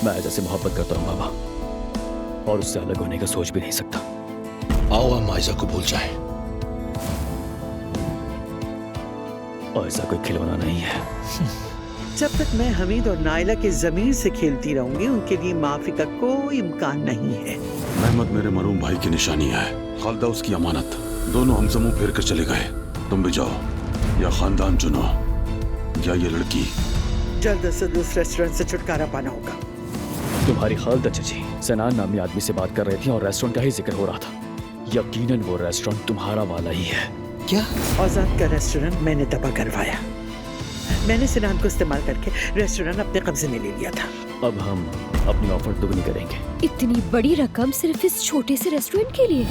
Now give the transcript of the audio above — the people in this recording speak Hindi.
मैं AYEZA से मोहब्बत करता हूँ बाबा, और उससे अलग होने का सोच भी नहीं सकता। आओ हम AYEZA को भूल जाएं। AYEZA कोई खिलौना नहीं है। जब तक मैं हमीद और नायला के जमीर से खेलती रहूंगी, उनके लिए माफी का कोई इम्कान नहीं है। मेहमद मेरे मरूम भाई की निशानी है, खालदा उसकी अमानत। दोनों हम समूह फेर कर चले गए। तुम भी जाओ, या खानदान चुनो या ये लड़की। जल्द से जल्द उस रेस्टोरेंट से छुटकारा पाना होगा। तुम्हारी खालदा चची सेना नामी आदमी से बात कर रही थी और रेस्टोरेंट का ही जिक्र हो रहा था। यकीनन वो रेस्टोरेंट तुम्हारा वाला ही है। क्या? औजान का रेस्टोरेंट मैंने तबाह करवाया। मैंने सेना को इस्तेमाल करके रेस्टोरेंट अपने कब्जे में ले लिया था। अब हम अपनी ऑफर दुगनी करेंगे। इतनी बड़ी रकम सिर्फ इस छोटे से रेस्टोरेंट के लिए?